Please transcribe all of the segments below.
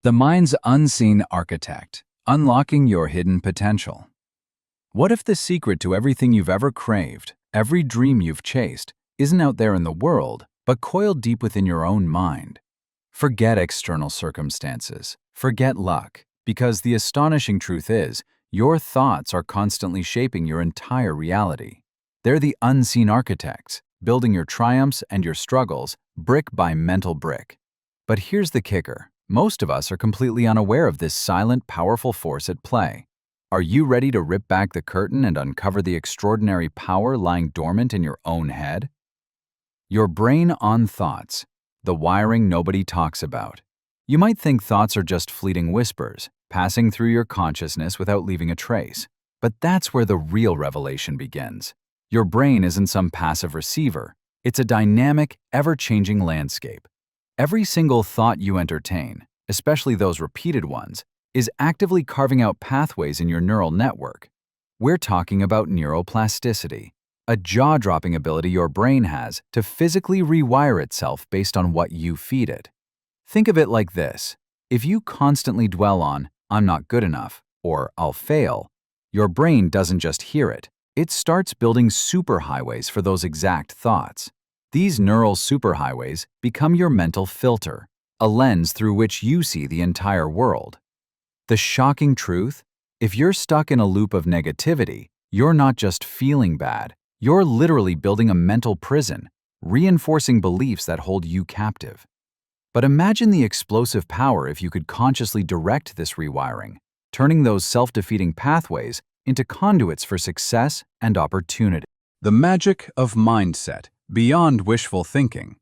The mind's unseen architect, unlocking your hidden potential. What if the secret to everything you've ever craved, every dream you've chased, isn't out there in the world, but coiled deep within your own mind? Forget external circumstances, forget luck, because the astonishing truth is, your thoughts are constantly shaping your entire reality. They're the unseen architects, building your triumphs and your struggles, brick by mental brick. But here's the kicker. Most of us are completely unaware of this silent, powerful force at play. Are you ready to rip back the curtain and uncover the extraordinary power lying dormant in your own head? Your brain on thoughts, the wiring nobody talks about. You might think thoughts are just fleeting whispers, passing through your consciousness without leaving a trace. But that's where the real revelation begins. Your brain isn't some passive receiver. It's a dynamic, ever-changing landscape. Every single thought you entertain, especially those repeated ones, is actively carving out pathways in your neural network. We're talking about neuroplasticity, a jaw-dropping ability your brain has to physically rewire itself based on what you feed it. Think of it like this. If you constantly dwell on, "I'm not good enough," or "I'll fail," your brain doesn't just hear it. It starts building superhighways for those exact thoughts. These neural superhighways become your mental filter, a lens through which you see the entire world. The shocking truth? If you're stuck in a loop of negativity, you're not just feeling bad, you're literally building a mental prison, reinforcing beliefs that hold you captive. But imagine the explosive power if you could consciously direct this rewiring, turning those self-defeating pathways into conduits for success and opportunity. The magic of mindset, beyond wishful thinking.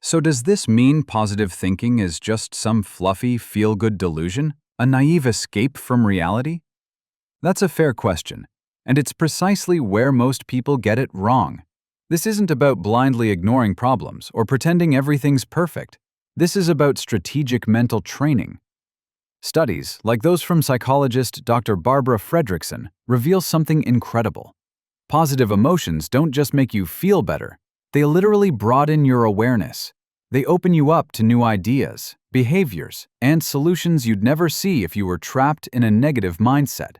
So does this mean positive thinking is just some fluffy, feel-good delusion, a naive escape from reality? That's a fair question, and it's precisely where most people get it wrong. This isn't about blindly ignoring problems or pretending everything's perfect. This is about strategic mental training. Studies, like those from psychologist Dr. Barbara Fredrickson, reveal something incredible. Positive emotions don't just make you feel better, they literally broaden your awareness. They open you up to new ideas, behaviors, and solutions you'd never see if you were trapped in a negative mindset.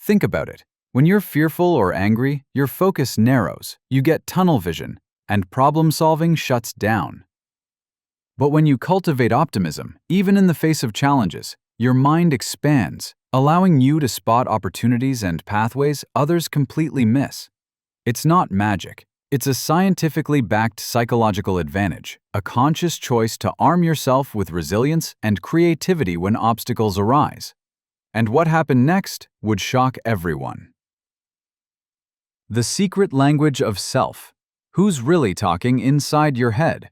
Think about it. When you're fearful or angry, your focus narrows, you get tunnel vision, and problem-solving shuts down. But when you cultivate optimism, even in the face of challenges, your mind expands, allowing you to spot opportunities and pathways others completely miss. It's not magic. It's a scientifically backed psychological advantage, a conscious choice to arm yourself with resilience and creativity when obstacles arise. And what happened next would shock everyone. The secret language of self. Who's really talking inside your head?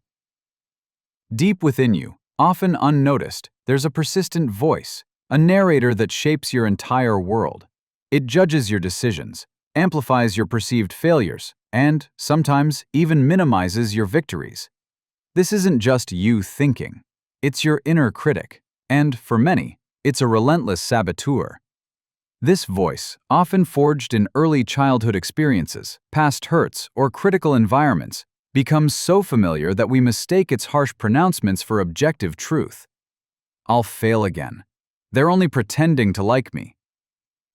Deep within you, often unnoticed, there's a persistent voice, a narrator that shapes your entire world. It judges your decisions, amplifies your perceived failures, and, sometimes, even minimizes your victories. This isn't just you thinking. It's your inner critic, and, for many, it's a relentless saboteur. This voice, often forged in early childhood experiences, past hurts, or critical environments, becomes so familiar that we mistake its harsh pronouncements for objective truth. "I'll fail again. They're only pretending to like me."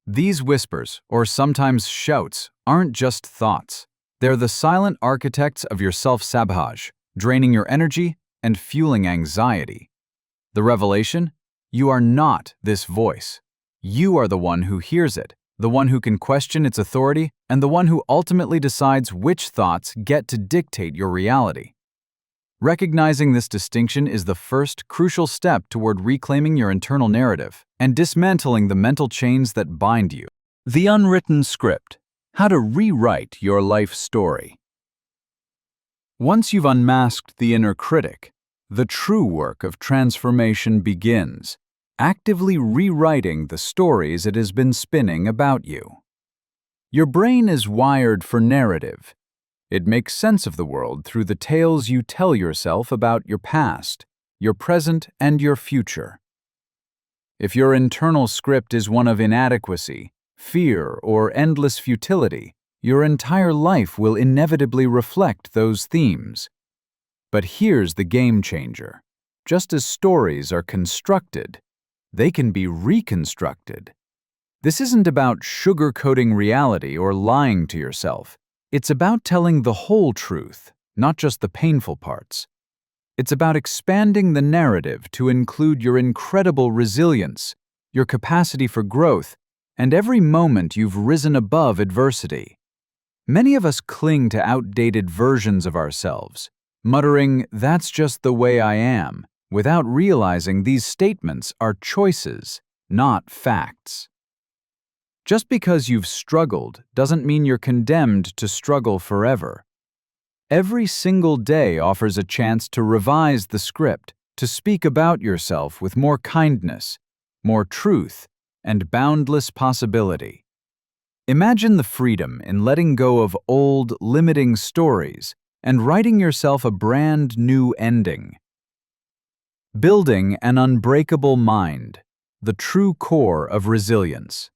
These whispers, or sometimes shouts, aren't just thoughts. They're the silent architects of your self-sabotage, draining your energy and fueling anxiety. The revelation? You are not this voice. You are the one who hears it, the one who can question its authority, and the one who ultimately decides which thoughts get to dictate your reality. Recognizing this distinction is the first crucial step toward reclaiming your internal narrative and dismantling the mental chains that bind you. The unwritten script. How to rewrite your life story. Once you've unmasked the inner critic, the true work of transformation begins, actively rewriting the stories it has been spinning about you. Your brain is wired for narrative. It makes sense of the world through the tales you tell yourself about your past, your present, and your future. If your internal script is one of inadequacy, fear, or endless futility, your entire life will inevitably reflect those themes. But here's the game changer. just as stories are constructed, they can be reconstructed. This isn't about sugarcoating reality or lying to yourself. It's about telling the whole truth, not just the painful parts. It's about expanding the narrative to include your incredible resilience, your capacity for growth, and every moment you've risen above adversity. Many of us cling to outdated versions of ourselves, muttering, "That's just the way I am," without realizing these statements are choices, not facts. Just because you've struggled doesn't mean you're condemned to struggle forever. Every single day offers a chance to revise the script, to speak about yourself with more kindness, more truth, and boundless possibility. Imagine the freedom in letting go of old, limiting stories and writing yourself a brand new ending. Building an unbreakable mind, the true core of resilience.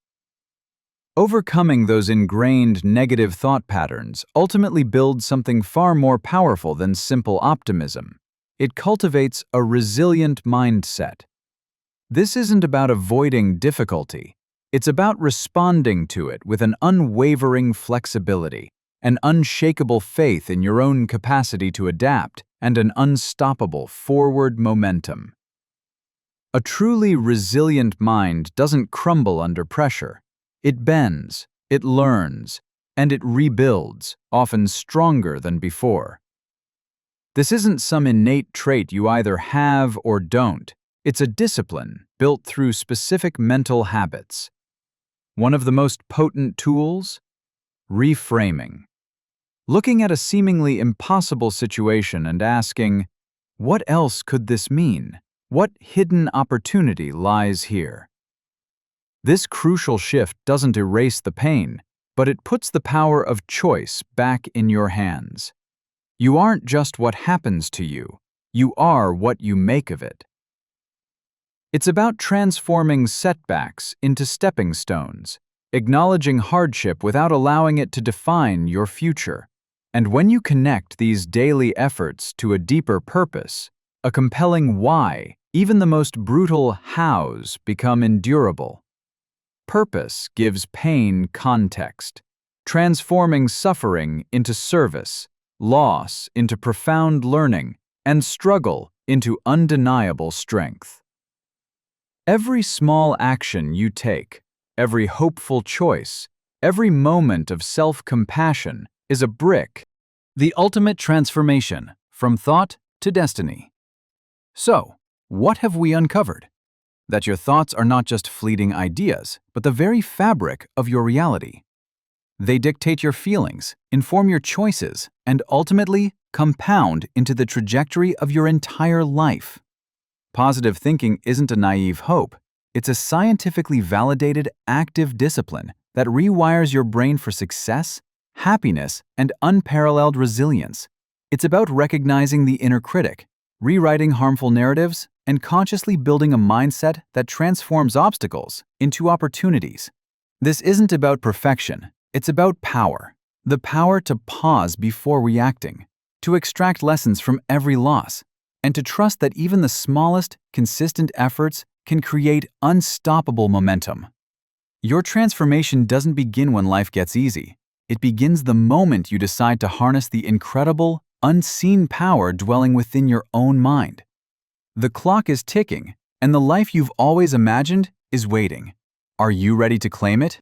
Overcoming those ingrained negative thought patterns ultimately builds something far more powerful than simple optimism. It cultivates a resilient mindset. This isn't about avoiding difficulty. It's about responding to it with an unwavering flexibility, an unshakable faith in your own capacity to adapt, and an unstoppable forward momentum. A truly resilient mind doesn't crumble under pressure. It bends, it learns, and it rebuilds, often stronger than before. This isn't some innate trait you either have or don't. It's a discipline built through specific mental habits. One of the most potent tools? Reframing. Looking at a seemingly impossible situation and asking, what else could this mean? What hidden opportunity lies here? This crucial shift doesn't erase the pain, but it puts the power of choice back in your hands. You aren't just what happens to you, you are what you make of it. It's about transforming setbacks into stepping stones, acknowledging hardship without allowing it to define your future. And when you connect these daily efforts to a deeper purpose, a compelling why, even the most brutal hows become endurable. Purpose gives pain context, transforming suffering into service, loss into profound learning, and struggle into undeniable strength. Every small action you take, every hopeful choice, every moment of self-compassion is a brick, the ultimate transformation from thought to destiny. So, what have we uncovered? That your thoughts are not just fleeting ideas, but the very fabric of your reality. They dictate your feelings, inform your choices, and ultimately compound into the trajectory of your entire life. Positive thinking isn't a naive hope. It's a scientifically validated, active discipline that rewires your brain for success, happiness, and unparalleled resilience. It's about recognizing the inner critic, rewriting harmful narratives, and consciously building a mindset that transforms obstacles into opportunities. This isn't about perfection, it's about power. The power to pause before reacting, to extract lessons from every loss, and to trust that even the smallest, consistent efforts can create unstoppable momentum. Your transformation doesn't begin when life gets easy. It begins the moment you decide to harness the incredible, unseen power dwelling within your own mind. The clock is ticking, and the life you've always imagined is waiting. Are you ready to claim it?